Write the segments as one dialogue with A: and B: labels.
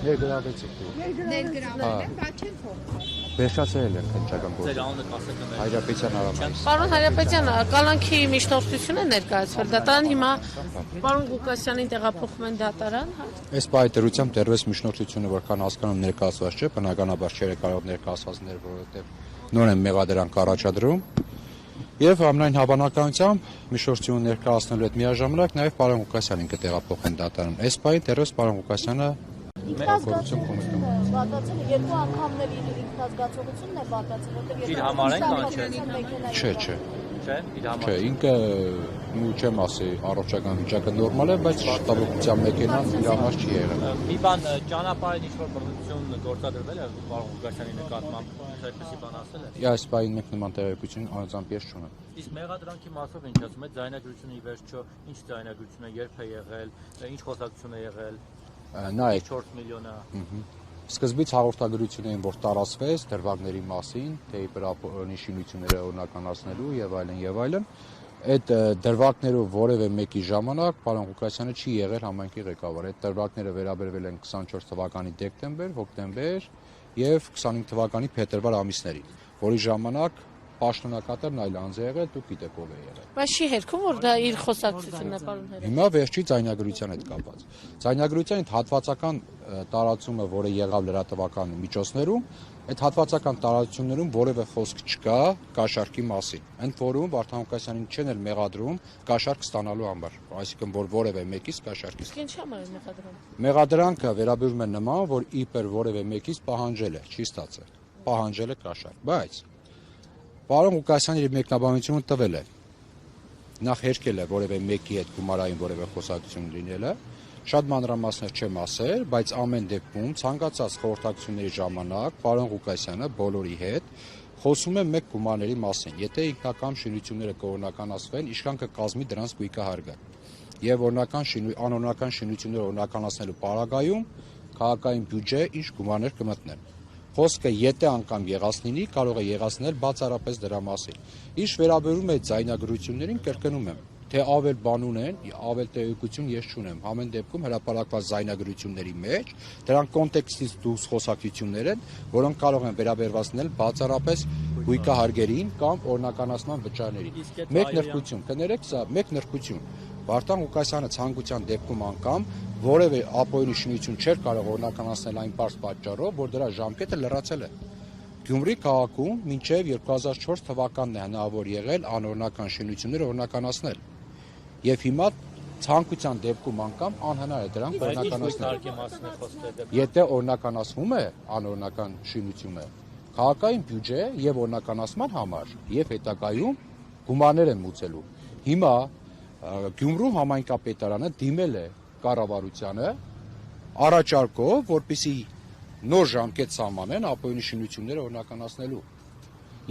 A: Ներգրավեցիք դու։
B: Ներգրավել են, բայց չեն թողնել։
A: Վերջացրել են քննչական գործը։
C: Ձեր անունը կասեք
A: Հայրապետյան Արամյան։
D: Պարոն Հայրապետյան, կալանքի միջնորդություն է ներկայացվել դատարան, հիմա պարոն Ղուկասյանին տեղափոխում են դատարան։
A: Այս պահի դրությամբ դեռևս միջնորդությունը որքան հասկանում ներկայացված չէ, բնականաբար չէ կարող ներկայացվածներ, որովհետև նոր են մեղադրանք առաջադրում։ Եվ ամենայն հավանականությամբ միջնորդությունը ներկայացնելու հետ միաժամանակ նաև պարոն Ղուկասյանին կտեղափոխեն դատարան։ Այս պահի դեռևս պարոն Ղուկասյանը
E: Վատացել է երկու անգամներ ինքնազգացողությունն է վատացել, որտեղ
C: իր համար են կանչել։
A: Չէ։
C: Չէ, իր համար։
A: Չէ, ինքը ու չեմ ասի առողջական վիճակը նորմալ է, բայց շտաբության մեքենան իր համար չի եղել։
C: Մի բան ճանապարհին ինչ-որ բռնություն գործադրվել է պարոն Ղուկասյանի նկատմամբ, այդպեսի բան ասել է։
A: Այս պահին մենք նման տեղեկություն անձամբ ես չունեմ։
C: Իսկ մեղադրանքի մասով ինչ ասում է, ձայնագրությունը ի վերջո, ինչ ձայնագրություն է, երբ է եղել, ինչ խոսակցություն է եղել։
A: Նայեք
C: 4 միլիոնը։
A: Սկզբից հաղորդագրություն էին, որ տարածվեց դրվագների մասին, թե իբրապորոնի շինությունները օրինականացնելու եւ այլն։ Այդ դրվագներով որևէ մեկի ժամանակ պարոն Ղուկասյանը չի եղել համայնքի ղեկավար։ Այդ դրվագները վերաբերվել են 24 թվականի դեկտեմբեր, հոկտեմբեր եւ 25 թվականի փետրվար ամիսներին, որի ժամանակ պաշտոնակատարն այլ անձ է եղել, դուք գիտեք ով է եղել։
D: Բայց չի հերքում, որ դա իր խոսակցությունն է, պարոն Հայրապետյան։
A: Հիմա վերջի ձայնագրության հետ կապված։ Ձայնագրության հատվածական տարածումը, որը եղավ լրատվական միջոցներում, այդ հատվածական տարածություններում որևէ խոսք չկա կաշառքի մասին։ Ընդ որում Վարդան Ղուկասյանին չեն էլ մեղադրում կաշառք ստանալու համար, այսինքն որ որևէ մեկից կաշառքի։
D: Իսկ ինչի համար է մեղադրում։
A: Մեղադրանքը վերաբերում է նման, որ իբր որևէ մեկից պահանջել է, չի ստացել։ Պահանջել է կաշառք, բայց պարոն Ղուկասյանը իր մեկնաբանությունը տվել է։ Նախ հերքել է որևէ մեկի հետ գումարային որևէ խոսակցություն լինելը, շատ մանրամասներ չեմ ասել, բայց ամեն դեպքում ցանկացած խորհրդակցությունների ժամանակ պարոն Ղուկասյանը բոլորի հետ խոսում է մեկ գումարների մասին։ Եթե ինքնական շինությունները կօրինականացվեն, իշխան կկազմի դրանց գույքահարգը։ Եվ անօրինական շինությունները օրինականացնելու պարագայում քաղաքային բյուջե ինչ գումարներ կմտնեն։ Խոսքը եթե անգամ եղած լինի, կարող է եղածնել բացառապես դրա մասին։ Ինչ վերաբերում է ձայնագրություններին, կրկնում եմ, թե ավել բան ունեն, ավել տեղեկություն ես չունեմ։ Ամեն դեպքում հրապարակված ձայնագրությունների մեջ դրանք կոնտեքստից դուրս խոսակցություններ են, որոնք կարող են վերաբերվածնել բացառապես գույքահարգերին կամ օրինականացման վճարներին։ Մեկ նրբություն, կներեք սա, մեկ նրբություն։ Վարդան Ղուկասյանը ցանկության դեպքում անգամ որևէ ապօրինի շինություն չէր կարող օրինականացնել այն բարձ պատճառով, որ դրա ժամկետը լրացել է։ Գյումրի քաղաքում մինչև 2004 թվականն է հնարավոր եղել անօրինական շինությունները օրինականացնել։ Եվ հիմա ցանկության դեպքում անգամ անհնար է դրանք օրինականացնել։ Եթե օրինականացվում է անօրինական շինությունը, քաղաքային բյուջե եւ օրինականացման համար եւ հետագայում գումարներ են մուծելու։ Հիմա Գյումրու համայնքապետարանը դիմել է կառավարությանը առաջարկով, որպեսզի նոր ժամկետ սահմանեն ապօրինի շինությունները օրինականացնելու։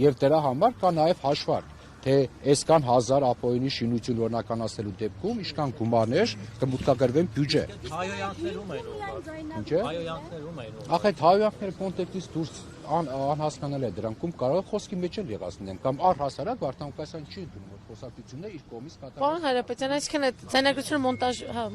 A: Եվ դրա համար կա նաև հաշվարկ, թե այսքան 1000 ապօրինի շինություն օրինականացնելու դեպքում ինչքան գումարներ կմուտքագրվեն բյուջե։
C: Հայոյանքներում են ուղղված։
A: Ինչ է։
C: Հայոյանքներում են ուղղված։
A: Ախ այդ հայոյանքները կոնտեքստից դուրս անհասկանալ է դրանքում կարող խոսքի մեջ էլ եղած լինեն կամ առհասարակ Վարդան Ղուկասյանը չի դնում որ խոսակցությունները իր կողմից կատարվում։
D: Պարոն Հայրապետյան, այսինքն այդ ձայնագրությունը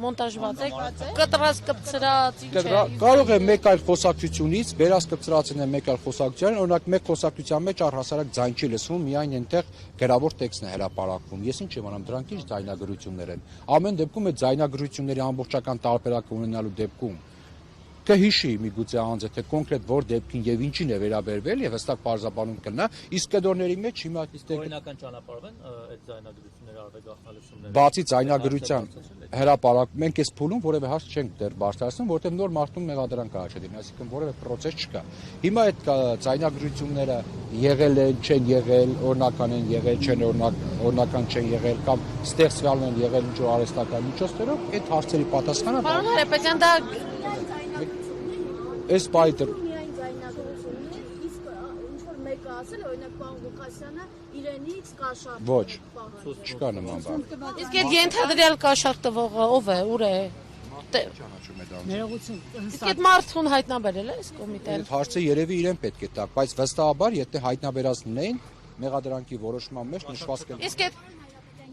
D: մոնտաժված է, կտրած կպցրած, ինչ է։
A: Կարող է մեկ այլ խոսակցությունից վերած կպցրածին է մեկ այլ խոսակցության, օրինակ մեկ խոսակցության մեջ առհասարակ ձայն չի լսվում, միայն այնտեղ գրավոր տեքստն է հրապարակվում։ Ես ինչ եմ անում, դրանք ինչ ձայնագրություններ են։ Ամեն դեպքում այդ ձայնագրությունների ամբողջական տարբերակը ունենալու դեպքում կհիշի միգուցե անձը թե կոնկրետ որ դեպքին եւ ինչին է վերաբերվել եւ հստակ բարձրաբանում կլինա, իսկ կդորների մեջ հիմա
C: օրինական ճանապարհով են այդ ձայնագրությունները արտագաղթալությունները։
A: Բացի ձայնագրության հրապարակ մենք այս փուլում որևէ հարց չենք դեռ բարձրացնում, որտեղ նոր մարդուն մեղադրանք առաջադրին, այսինքն որևէ process չկա։ Հիմա այդ ձայնագրությունները եղել են, չեն եղել, օրինական են եղել, չեն օրինական չեն եղել կամ ստեղծվել են եղել ինչ-որ արհեստական միջոցներով, այդ հարցերի պատասխանը
D: Պարոն Հայրապետյան, դա
A: այս բայդը
E: միայն ձայնագրությունն է, իսկ ինչ որ մեկը ասել, օրինակ պարոն Ղուկասյանը իրենից կաշառք։
A: ոչ, չկա նման բան։
D: իսկ այդ ենթադրյալ կաշառք տվողը ով է, ուր է։
A: Ճանաչում է դա։
B: Ներողություն։
D: Իսկ այդ մարդուն հայտնաբերել է այս կոմիտեն։
A: Այդ հարցը երևի իրեն պետք է տակ, բայց վստահաբար եթե հայտնաբերած լինեին մեղադրանքի որոշման մեջ նշված կլինի։
D: Իսկ այդ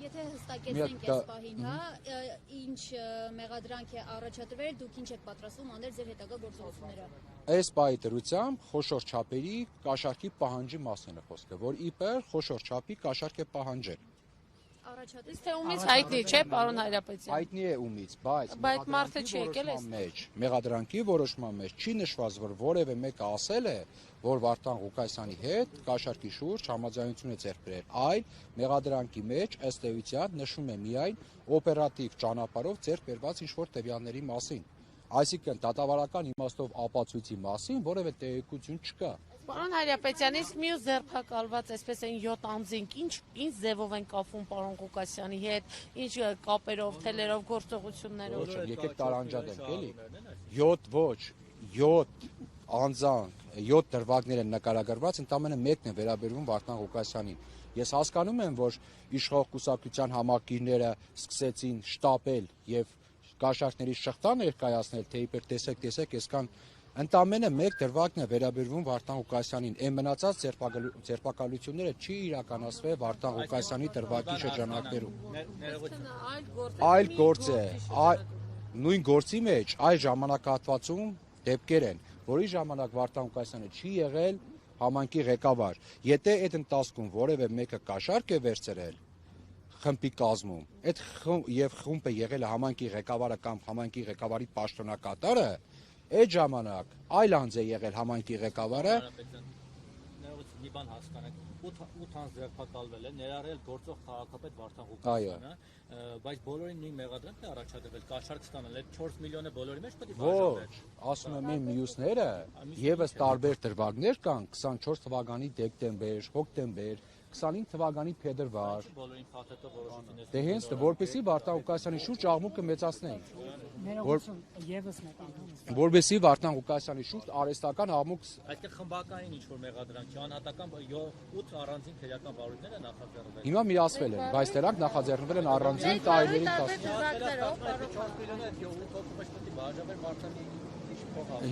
E: Եթե հստակեցնենք այս պահին, հա, ինչ մեղադրանք է առաջադրվել, դուք ինչ եք պատրաստվում անել ձեր հետագա գործողությունները։
A: Այս պահի դրությամբ խոշոր չափերի կաշառքի պահանջի մասին է խոսքը, որ իբր խոշոր չափի կաշառք է պահանջել։
E: Առաջադրել
D: Թե ումից հայտնի չէ, պարոն Հայրապետյան։
A: Հայտնի է ումից, բայց
D: Բայց մարդը չի եկել այս։
A: մեղադրանքի որոշման մեջ չի նշված, որ որևէ մեկը ասել է, որ Վարդան Ղուկասյանի հետ կաշառքի շուրջ համաձայնություն է ձեռք բերել, այլ մեղադրանքի մեջ ըստ էության նշում է միայն օպերատիվ ճանապարհով ձեռք բերված ինչ-որ տվյալների մասին։ Այսինքն դատավարական իմաստով ապացույցի մասին որևէ տեղեկություն չկա։
D: Պարոն Հայրապետյանից մյուս ձերբակալված այսպես են 7 անձինք, ինչ ձևով են կապվում պարոն Ղուկասյանի հետ, ինչ կապերով, թելերով, գործողություններով։
A: Ոչ, եկեք տարանջատենք, էլի։ 7 ոչ, 7 անձանք, 7 դրվագներ են նկարագրված, ընդամենը մեկն է վերաբերվում Վարդան Ղուկասյանին։ Ես հասկանում եմ, որ իշխող կուսակցության համակիրները սկսեցին շտապել եւ կաշառքների շղթա ներկայացնել, թե իբր տեսեք, այսքան ընդամենը մեկ դրվագն է վերաբերվում Վարդան Ղուկասյանին։ Այն մնացած ձերբակալությունները չի իրականացվել Վարդան Ղուկասյանի դրվագի շրջանակներում։ Այլ գործ է, նույն գործի մեջ այլ ժամանակահատվածում դեպքեր են, որի ժամանակ Վարդան Ղուկասյանը չի եղել համայնքի ղեկավար։ Եթե այդ ընթացքում որևէ մեկը կաշառք է վերցրել խմբի կազմում, այդ խումբը եղել է համայնքի ղեկավարը կամ համայնքի ղեկավարի պաշտոնակատարը, այդ ժամանակ այլ անձ է եղել համայնքի ղեկավարը։
C: Մի բան հասկանանք, 8 անձ ձերբակալվել է, ներառյալ գործող քաղաքապետ Վարդան Ղուկասյանը, բայց բոլորին նույն մեղադրանքն է առաջադրվել, կաշառք ստանալ, այդ 4 միլիոնը բոլորի մեջ պետք է բաժանվել։
A: Ոչ, ասում եմ այն մյուսները եւս տարբեր դրվագներ կան 24 թվականի դեկտեմբեր, հոկտեմբեր, 25 թվականի փետրվար։
C: Բոլորին փաթեթով որոշություններ։
A: Դե հենց որպեսի Վարդան Ղուկասյանի շուրջ աղմուկը մեծացնենք։
F: Եվս մեկ անգամ։
A: Որպեսի Վարդան Ղուկասյանի շուրջ արհեստական աղմուկ։
C: Այսինքն խմբակային ինչ-որ մեղադրանքի անհատական 8 առանձին քրեական վարույթներ է նախաձեռնվել։
A: Հիմա միացվել են, բայց դրանք նախաձեռնվել են առանձին տարիների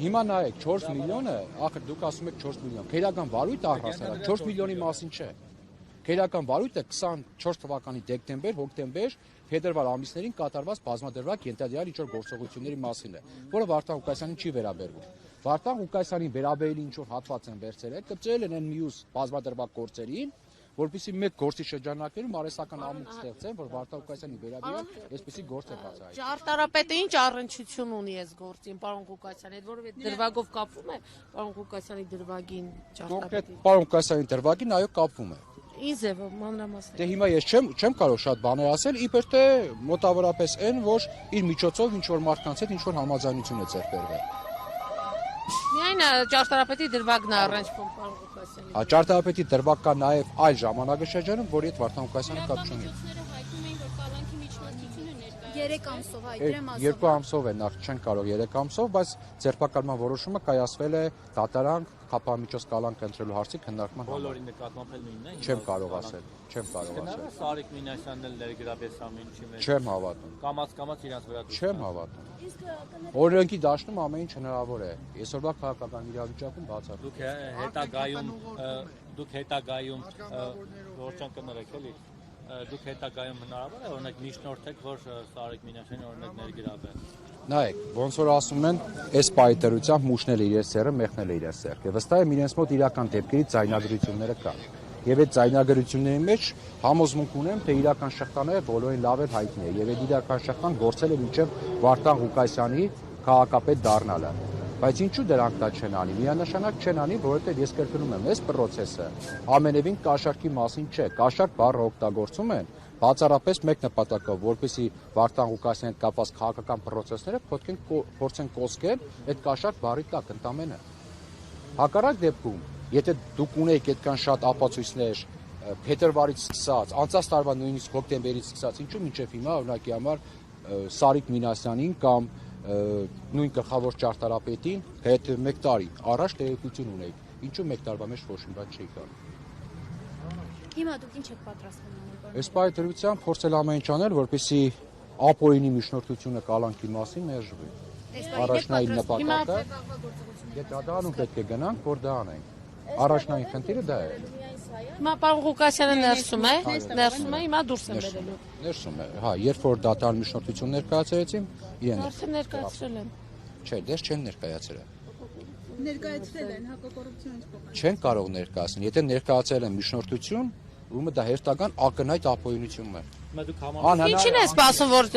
A: Հիմա նայեք 4 միլիոնը, ախր դուք ասում եք 4 միլիոն, քրեական վարույթ առհասարակ 4 միլիոնի մասին չէ։ Քրեական վարույթը 24 թվականի դեկտեմբեր, հոկտեմբեր, փետրվար ամիսներին կատարված բազմադրվակ ենթադրյալ ինչ-որ գործողությունների մասին է, որը Վարդան Ղուկասյանին չի վերաբերվում։ Վարդան Ղուկասյանին վերաբերելի ինչ-որ հատված են վերցրել, կպչել են այն մյուս բազմադրվակ գործերին, որպեսզի մեկ գործի շրջանակներում արհեստական աղմուկ ստեղծեն, որ Վարդան Ղուկասյանի վերաբերյալ այսպեսի գործ է բացահայտել։
D: Ճարտարապետը ինչ առնչություն ունի այս գործին, պարոն Ղուկասյանի հետ, որովհետեւ դրվագով կապվում է պարոն Ղուկասյանի դրվագին ճարտարապետի։
A: Պարոն Ղուկասյանի դրվագին այո կապվում է։
D: Ինչ ձևով մանրամասն։
A: Դե հիմա ես չեմ կարող շատ բաներ ասել, իբր թե մոտավորապես այն, որ իր միջոցով ինչ որ մարդկանց հետ ինչ որ համաձայնություն է ձեռք բերվել։
D: Միայն ճարտարապետի դրվագն է առնչվում պարոն Ղուկասյանի։
A: Ճարտարապետի դրվագ կա նաև այլ ժամանակաշրջանում, որի հետ Վարդան Ղուկասյանը կապ չունի։
E: հայտնում են, որ կալանքի միջնորդությունը ներկայ 3 ամսով հայտրեմ ասում։
A: 2 ամսով է, նախ չեն կարող 3 ամսով, բայց ձերբակալման որոշումը կայացվել է դատարան խափամիջոց կալանք ընտրելու հարցի քննարկման համար։
C: Բոլորի նկատմամբ էլ նույնն է։
A: Չեմ կարող ասել, չեմ կարող ասել։
C: Սարիկ Մինասյանն էլ ներգրավեց ամեն ինչի մեջ։
A: Չեմ հավատում։
C: Կամաց իրանց վրա դուրս։
A: Չեմ հավատում։
E: Իսկ
A: Օրենքի դաշտում ամեն ինչ հնարավոր է։ Այսօրվա քաղաքական իրավիճակում բացառ։
C: Դուք հետագայում գործան կներեք էլի։ Դուք հետագայում հնարավոր է օրինակ միջնորդեք, որ Սարիկ Մինասյանը օրինակ ներգրավեն։
A: Նայեք, ոնց որ ասում են, այս պայտերությամբ մուշնել է իրենց սերը, մեղնել է իրենց սերը։ Եվ վստահ եմ իրենց մոտ իրական դեպքերի ձայնագրությունները կան։ Եվ այդ ձայնագրությունների մեջ համոզմունք ունեմ, թե իրական շղթաները բոլորին լավ էլ հայտնի է։ Եվ այդ իրական շղթան գործել է մինչև Վարդան Ղուկասյանի քաղաքապետ դառնալը։ Բայց ինչու դրանք դա չեն անի։ Միանշանակ չեն անի, որովհետև ես կրկնում եմ, այս process-ը ամենևին կաշառքի մասին չէ։ Կաշառք բառը օգտագործում են բացառապես մեկ նպատակով, որպեսզի Վարդան Ղուկասյանի հետ կապված քաղաքական process-ները փորձեն կոսկել այդ կաշառք բառի տակ ընդամենը։ Հակառակ դեպքում, եթե դուք ունեիք այդքան շատ ապացույցներ փետրվարից սկսած, անցած տարվա նույնիսկ հոկտեմբերից սկսած, ինչու մինչև հիմա օրինակի համար Սարիկ Մինասյանին կամ նույն գլխավոր ճարտարապետին հետ 1 տարի առաջ տեղեկություն ունեիք, ինչու 1 տարվա մեջ ոչ մի բան չի կարող։
E: հիմա դուք ինչ եք պատրաստվում անել։
A: Այս պայթրությամբ փորձել ամեն ինչ անել, որպեսզի ապօրինի միջնորդությունը կալանքի մասին մերժվի։ Առաջնային նպատակը, եթե դադարանում պետք է գնանք, որ դա անենք։ Առաջնային խնդիրը դա է։
E: Միայն սա
D: Հիմա պարոն Ղուկասյանը ներսում է, հիմա դուրս են բերելու։
A: Ներսում է, հա, երբ որ դատարան միջնորդություն ներկայացրեցին, իրեն
D: Արդեն ներկայացրել են։
A: չէ, դեռ չեն ներկայացրել։
B: Ներկայացրել են հակակոռուպցիոն փոխանցում։
A: Չեն կարող ներկայացնել։ Եթե ներկայացել են միջնորդություն, ուրեմն դա հերթական ակնհայտ ապօրինություն է։
C: Հիմա դուք համարում
D: Ինչին է սպասում, որ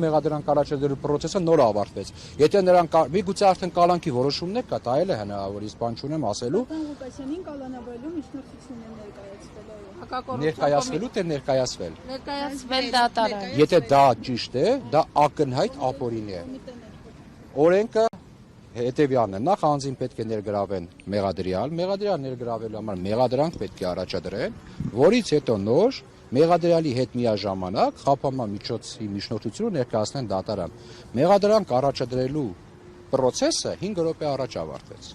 A: Մեղադրանք առաջադրելու process-ը նոր ավարտվեց։ Եթե նրանք միգուցե արդեն կալանքի որոշումներ կա, դա էլ է հնարավոր, իսկ բան չունեմ ասելու։
B: Ղուկասյանին կալանավորելու միջնորդություն է ներկայացվել։
A: Ներկայացվելու թե ներկայացվել։
D: ներկայացվել դատարան։
A: Եթե դա ճիշտ է, դա ակնհայտ ապօրինի է։ Օրենքը հետևյալն է, նախ անձին պետք է ներգրավեն մեղադրյալ ներգրավելու համար մեղադրանք պետք է առաջադրեն, որից հետո նոր մեղադրյալի հետ միաժամանակ խափանման միջոցի միջնորդությունը ներկայացնեն դատարան։ Մեղադրանք առաջադրելու process-ը 5 րոպե առաջ ավարտվեց։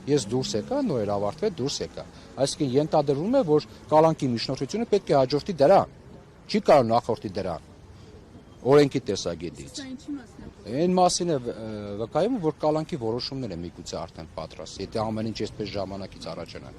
A: Ես դուրս եկա, նոր ավարտվեց, դուրս եկա։ Այսինքն ենթադրվում է, որ կալանքի միջնորդությունը պետք է հաջորդի դրան։ Չի կարող նախորդի դրան։ Օրենքի տեսակետից։
B: Սա ինչի մասն է։
A: Այն մասին է վկայում, որ կալանքի որոշումներ է միգուցե արդեն պատրաստ, եթե ամեն ինչ այսպես ժամանակից առաջանան։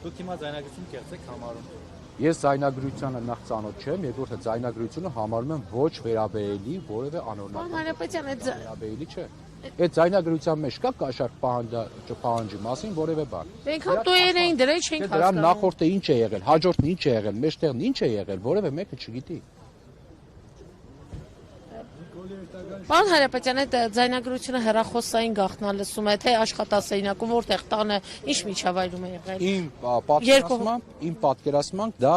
C: դուք հիմա ձայնագրություն կեղծեք համարում։
A: Ես ձայնագրությանը նախ ծանոթ չեմ, երկրորդը ձայնագրությունը համարում եմ ոչ վերաբերելի որևէ անօրինական։
D: Հանրապետության այդ
A: Վերաբերելի չէ։ Այդ ձայնագրության մեջ կա կաշառք պահանջի մասին որևէ բան։
D: Այնքան տոյեր էին դրել, չենք
A: Դրան
D: հասկանում։
A: նախորդը ինչ է եղել, հաջորդն ինչ է եղել, մեջտեղն ինչ է եղել, որևէ մեկը չգիտի։
D: Պարոն Հարապետյան, այդ ձայնագրությունը հեռախոսային գաղտնա լսում է, թե աշխատասենյակում, որտեղ տանը, ինչ միջավայրում է եղել։
A: Իմ պատկերացմամբ դա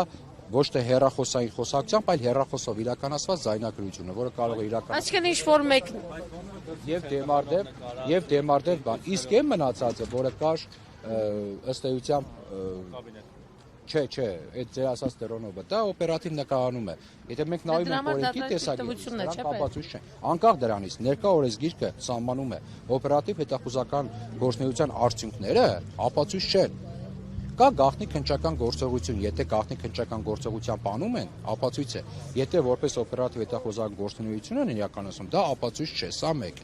A: ոչ թե հեռախոսային խոսակցությամբ, այլ հեռախոսով իրականացված ձայնագրությունը, որը կարող է իրականացնել
D: Այսինքն ինչ որ մեկ
A: եւ դեմարդեվ բան։ Իսկ այն մնացածը, որը կար ըստ էության Չէ, այդ ձեր ասած դրոնովը, դա օպերատիվ նկարանում է։ Եթե մենք նայում ենք օրենքի տեսակետից, ապացույց չեն։ Անկախ դրանից, ներկա օրենսգիրքը սահմանում է օպերատիվ հետախուզական գործունեության արդյունքները ապացույց չեն։ Կա գաղտնիք հնչական գործողություն, եթե գաղտնիք հնչական գործողությամբ անում են, ապացույց է։ Եթե որպես օպերատիվ հետախուզական գործունեություն են իրականացնում, դա ապացույց չէ, սա մեկ։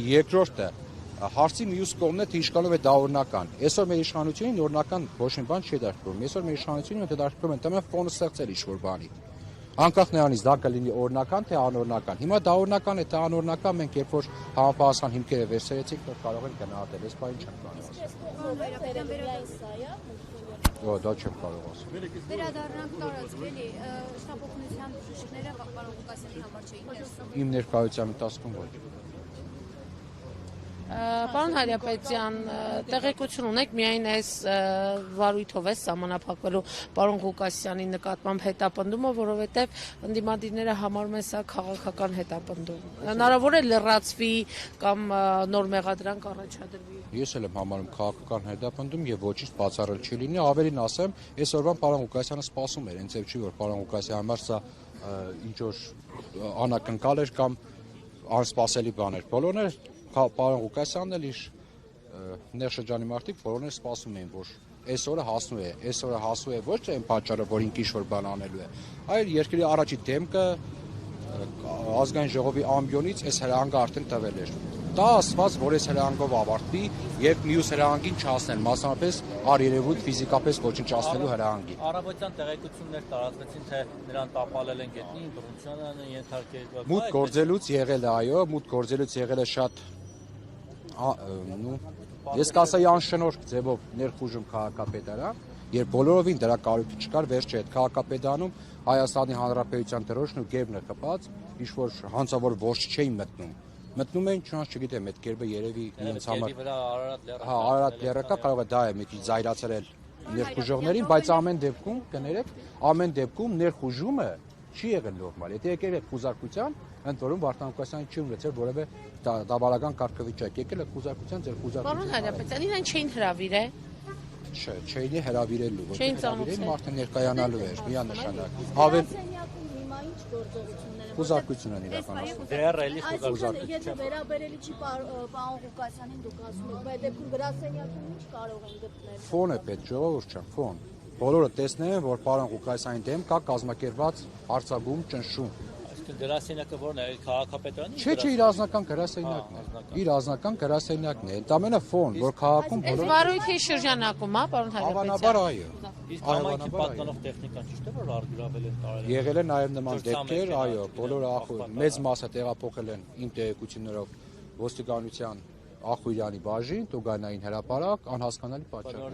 A: Երկրորդը Հարցի մյուս կողմն է, թե ինչքանով է դա օրինական։ Այսօր մեր իշխանությունին օրինական ոչ մի բան չի դարձվում։ Այսօր մեր իշխանությունին դարձվում են տանը ֆոնը ստեղծել ինչ-որ բանի։ Անկախ նրանից դա կլինի օրինական թե անօրինական։ Հիմա դա օրինական է, թե անօրինական, մենք երբ որ համապատասխան հիմքերը վերցրեցինք, որ կարող ենք գնահատել, այս բանը չեմ կարող ասել։ Դա չեմ կարող ասել։
B: Վերադառնանք տարածք էլի, շտապօգնության բժիշկները պարոն Ղուկասյանի համար չէին ներսում։
A: Իմ ներկայության ընթացքում ոչ։
D: Պարոն Հարապետյան, տեղեկություն ունեք միայն այս վարույթով է սահմանափակվելու պարոն Ղուկասյանի նկատմամբ հետապնդումը, որովհետև ընդդիմադիրները համարում են սա քաղաքական հետապնդում։ Հնարավոր է լրացվի կամ նոր մեղադրանք առաջադրվի։
A: Ես էլ եմ համարում քաղաքական հետապնդում եւ ոչինչ բացառել չի լինի, ավելին ասեմ, այսօրվան պարոն Ղուկասյանը սպասում էր, հենց չէ որ պարոն Ղուկասյանը համար սա ինչ որ անակնկալ էր կամ անսպասելի բան էր։ Բոլորներ պարոն Ղուկասյանն էլ իր ներշրջանի մարդիկ բոլորներ սպասում էին, որ այսօրը հասնու է ոչ թե այն պատճառը, որ ինքը ինչ-որ բան անելու է, այլ երկրի առաջի դեմքը ազգային ժողովի ամբիոնից այս հրահանգը արդեն տվել էր։ Դա ասված, որ այս հրահանգով ավարտվի եւ մյուս հրահանգին չհասնեն, մասնավորապես առերևույթ ֆիզիկապես ոչնչացնելու հրահանգի։
C: Առավոտյան տեղեկություններ տարածվեցին, թե նրան տապալել են գետնին, բռնությանը ենթարկել։
A: Մուտք գործելուց եղել է, այո, մուտք գործելուց եղել է շատ ես կասեի անշնորհք ձևով ներխուժում քաղաքապետարան, երբ բոլորովին դրա կարիքը չկար, վերջը այդ քաղաքապետարանում Հայաստանի Հանրապետության դրոշն ու գերբն է կպած, ինչ որ հանցավոր որջը չէին մտնում էին, չգիտեմ, այդ գերբը երևի իրենց համար Արարատ լեռը կարող է դա է մի քիչ զայրացրել ներխուժողներին, բայց ամեն դեպքում ներխուժումը չի եղել նորմալ։ Եթե եկել է խուզարկության, ընդ որում Վարդան Ղուկասյանը չի ունեցել որևէ դավարական կարգավիճակ, եկել է խուզարկության, ձեր խուզարկության։
D: Պարոն Հարապետյան, իրեն չէին հրավիրել։
A: Չէ, չէին հրավիրելու,
D: Չէին ծանոթացել։
A: Մարդը ներկայանալու էր, միանշանակ։
E: Հիմա ինչ գործողություններ են։
A: Խուզարկություն են իրականացնում։
C: Դեռ էլի
E: Այսինքն, եթե վերաբերելի չի պարոն Ղուկասյանին դուք ասում եք, բայց դեպքում գրասենյակում ինչ կարող են գտնել։
A: Ֆոն է պետք, ժողովուրդ ջան, ֆոն։ Բոլորը տեսնում են, որ պարոն Ղուկասյանի դեմ կա կազմակերպված արձակում, ճնշում։
C: Այսինքն գրասենյակը որն է, քաղաքապետարանի։
A: Չէ, իր անձնական գրասենյակն է։ Իր անձնական գրասենյակն է։ Ընդամենը ֆոն, որ քաղաքում
D: Այս վարույթի շրջանակում, հա, պարոն
A: Հավանաբար
D: Հայրապետյան։
A: այո։
C: Իսկ համայնքի պատկանող տեխնիկան ճիշտ է որ արգրավել են տարել։
A: Եղել են նաև նման դեպքեր, այո, բոլոր մեծ մասը տեղափոխել են իմ տեղեկություններով ոստիկանության Ախուրյանի բաժին, Տուգանային հրապարակ, անհասկանալի պատճառով։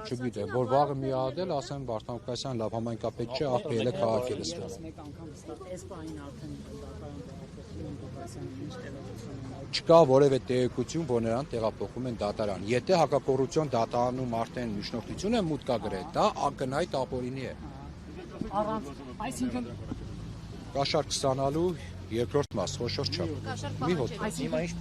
A: Չգիտեմ, որ վաղը միահատել, ասեմ Վարդան Ղուկասյան լավ համայնքապետ չէ, աղբել է քաղաքել է ստեղ։
F: Մեկ անգամ ստա այս բանին արդեն դատարան տեղափոխում են Ղուկասյանի ինչ տեղեկություն։
A: Չկա որևէ տեղեկություն, որ նրան տեղափոխում են դատարան։ Եթե հակակոռուպցիոն դատարանում արդեն միջնորդություն է մուտք կագրել, դա ակնհայտ ապօրինի է։
F: Առանց, այսինքն
A: Կաշառք ստանալու երկրորդ մաս, խոշոր չափ։ Մի հոտ։
C: Հիմա ինչ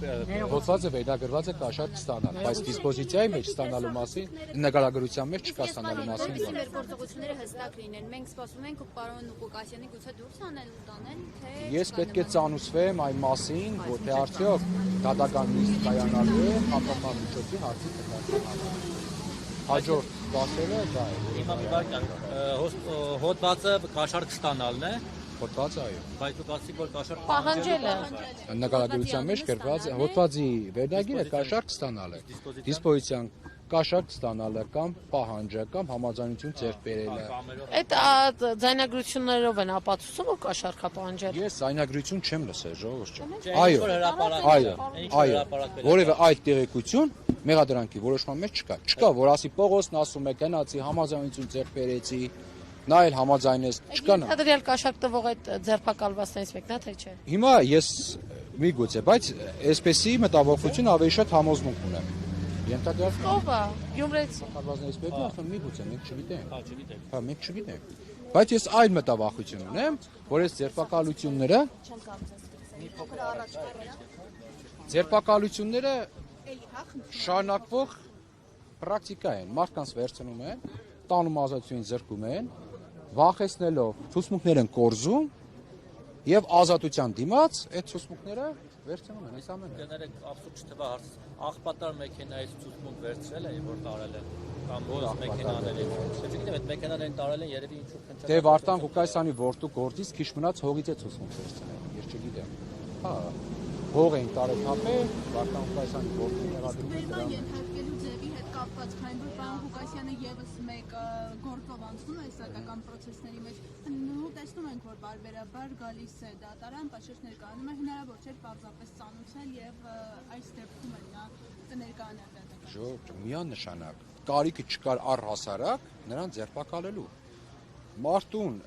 A: Հոդվածը վերագրված է կաշառք ստանալ, բայց դիսպոզիցիայի մեջ ստանալու մասին, նկարագրության մեջ չկա ստանալու մասին բան։
B: Մեր գործողությունները հստակ լինեն։ Մենք սպասում ենք պարոն Ղուկասյանի գուցե դուրս անեն ու տանեն, թե
A: Ես պետք է ծանուցվեմ այն մասին, որ թե արդյոք դատական նիստ կայանալու է խափական միջոցի հարցի կարգավորման։ Հաջորդ դասերը դա է։
C: հիմա մի վարքան հոդվածը կաշառք ստանալն է,
A: Հոդվածը այո։
C: բայց դուք ասիք որ կաշառք
D: Պահանջել է։
A: Նկարագրության մեջ գրված է հոդվածի վերնագիրը կաշառք ստանալը։ Դիսպոզիցիան կաշառք ստանալը կամ պահանջը կամ համաձայնություն ձեռք բերելը։
D: Այդ ձայնագրություններով են ապացուցում, որ կաշառքա պահանջել։
A: Ես այնագրություն չեմ լսել, ժողովուրդ ջան։
C: Չէ, ինչ որ հրապարակ
A: Այո, այո։ Որևէ այդ տեղեկություն մեղադրանքի որոշման մեջ չկա։ Չկա, որ ասի Պողոսն ասում է գնացի համաձայնություն ձեռք բերեցի, նա էլ համաձայնեց, չկա նա։
D: Դրյալ կաշառք տվող այդ ձերբակալվածներից մեկն է թե չէ։
A: Հիմա ես միգուցե, բայց այսպեսի մտավախություն ավելի շատ համոզմունք ունեմ։ Ենթադրյալ
D: Ո՞վ է։ Գյումրեցի։
A: կալվածներից մեկը ասում միգուցե մենք չգիտենք։
C: Հա, չգիտեք։
A: Հա, մենք չգիտենք։ Բայց ես այլ մտավախություն ունեմ, որ այս ձերբակալությունները ձերբակալությունները շարունակվող պրակտիկա են, մարդկանց վերցնում են, տանում ազատությունից զրկում են, վախեցնելով ցուցմունքներ են կորզում եւ ազատության դիմաց այդ ցուցմունքները վերցնում են, այս ամենը։
C: Կներեք абսուրդ չթվա հարց աղբատար մեքենայից ցուցմունք վերցրել է որ տարել են կամ ո՞ր մեքենաներից չգիտեմ այդ մեքենաներին տարել են երևի ինչ-որ քնչել
A: Դե Վարդան Ղուկասյանի որդու գործից քիչ մնաց հողից է ցուցմունք վերցնել, ես չգիտեմ։ Հա, հող էին տարել թափել, Վարդան Ղուկասյանի որդին եղադրում
E: Վերման ենթարկելու ձևի հետ կապված, քանի որ պարոն Ղուկասյանը եւս մեկ գործով անցնում է սակական process-ների մեջ, ու տեսնում ենք, որ բարբերաբար գալիս է դատարան, պատշաճ ներկայանում է, հնարավոր չէ պարզապես ծանուցել եւ այս դեպքում էլ նա կներկայանա դատական։
A: Ժողովուրդ, միանշանակ կարիքը չկար առհասարակ նրան ձերբակալելու։ Մարտուն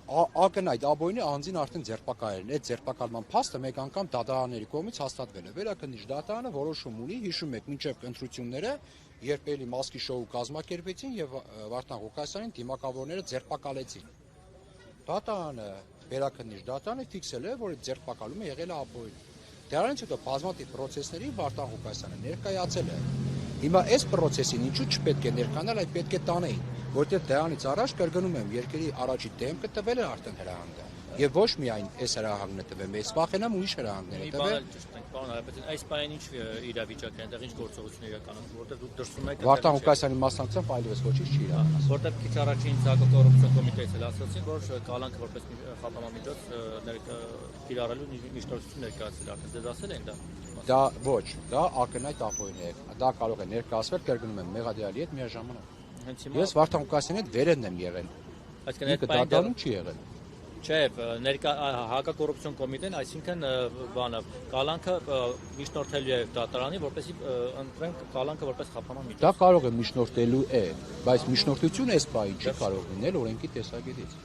A: ակնհայտ աբոյնի անձին արդեն ձերբակալել են։ Այդ ձերբակալման փաստը մեկ անգամ դատարանների կողմից հաստատվել է։ Վերաքննիչ դատարանը որոշում ունի, հիշում եք, մինչև ընտրությունները, երբ էլի մասկի շոու կազմակերպեցին եւ Վարդան Ղուկասյանին դիմակավորները ձերբակալեցին։ Դատարանը, վերաքննիչ դատարանը ֆիքսել է, որ այդ ձերբակալումը եղել է աբոյնի։ Դրանից հետո բազմաթիվ process-ների Վարդան Ղուկասյանը ներկայացել է։ Հիմա այս process-ին ինչու չպետք է ներկանալ, այդ պետք է տանեին, որտեղ դրանից առաջ կրկնում եմ, երկրի առաջի դեմքը տվել է արդեն հրահանգը։ Եվ ոչ միայն այս հրահանգն է տվել, մեզ վախենամ ուրիշ հրահանգներ է տվել։
C: Պարոն Հայրապետյան, այս բանին ինչ իրավիճակ է, այնտեղ ինչ գործողություն իրականացվում, որտեղ դուք դրսում եք
A: Վարդան Ղուկասյանի մասնակցությամբ այլևս ոչինչ չի իրականացվում։
C: որտեղ քիչ առաջին հակակոռուպցիոն կոմիտեից էլ ասացին, որ կալանքը որպես խափամամիջոց կիրառելու միջնորդություն ներկայացել արդեն դες ասել են դա։
A: Դա ոչ, դա ակնհայտ ապօրինի է։ Դա կարող է ներկայացվել, կրկնում եմ, Մեղադյալի հետ միաժամանակ։
C: Հենց հիմա
A: Ես Վարդան Ղուկասյանի հետ վերևն եմ եղել։
C: այսինքն այդ
A: Ինքը
C: բանը
A: դատարանում չի եղել։
C: չէ, ներկա հակակոռուպցիոն կոմիտեն, այսինքն բանը կալանքը միջնորդելու է դատարանի, որպեսզի ընտրենք կալանքը որպես խափամամիջոց։
A: Դա կարող է միջնորդելու է, բայց միջնորդությունը այս բանի չի կարող լինել օրենքի տեսակետից։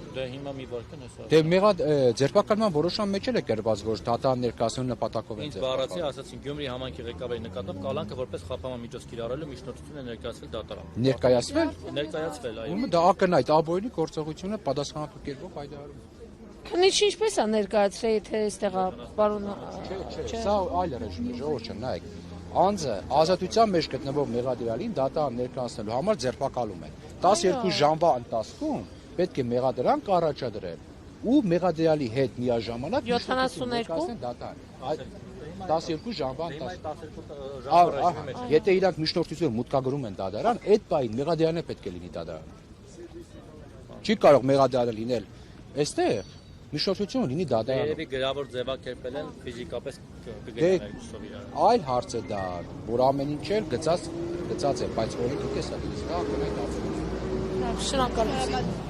C: Դե հիմա մի վարքան հեսա։
A: Դե մեղադ ձերբակալման որոշման մեջ էլ է գրված, որ դատարան ներկայացնելու նպատակով են
C: Ինձ բառացի ասացին Գյումրի համայնքի ղեկավարի նկատմամբ կալանքը որպես խափամամիջոց կիրառելու միջնորդություն է ներկայացվել դատարան։
A: Ներկայացվել։
C: Ներկայացվել, այո։
A: Ուրեմն դա ակնհայտ աբոյնի գործողությունը պատասխանատու կերպով հայտարարում։
D: Քննիչ ինչպես է ներկայացրել, եթե այստեղ պարոն
A: Չէ, սա այլ ռեժիմ է, ժողովուրդ ջան, նայեք։ Անձը ազատության մեջ գտնվող մեղադրյալին դատարան ներկայացնելու համար ձերբակալում են։ 12 ժամվա ընթացքում պետք է մեղադրանք առաջադրել ու մեղադրյալի հետ միաժամանակ
D: 72
A: դատարան։ Այդ 12 ժամվա ընթացքում։
C: 12 ժամվա ռեժիմի մեջ։
A: Եթե իրանք միջնորդությունը մուտքագրում են դատարան, այդ բային մեղադրյալն է պետք է լինի դատարան։ Չի կարող մեղադրյալը լինել Այստեղ միշտություն լինի դատարանում։
C: Երևի գրավոր ձևակերպել են ֆիզիկապես կգնան երկուսով իրար։
A: Այլ հարց է դա, որ ամեն ինչ էլ գծած է, բայց օրենքը կեսա դից, դա կնայք ասում։
D: Շնորհակալություն։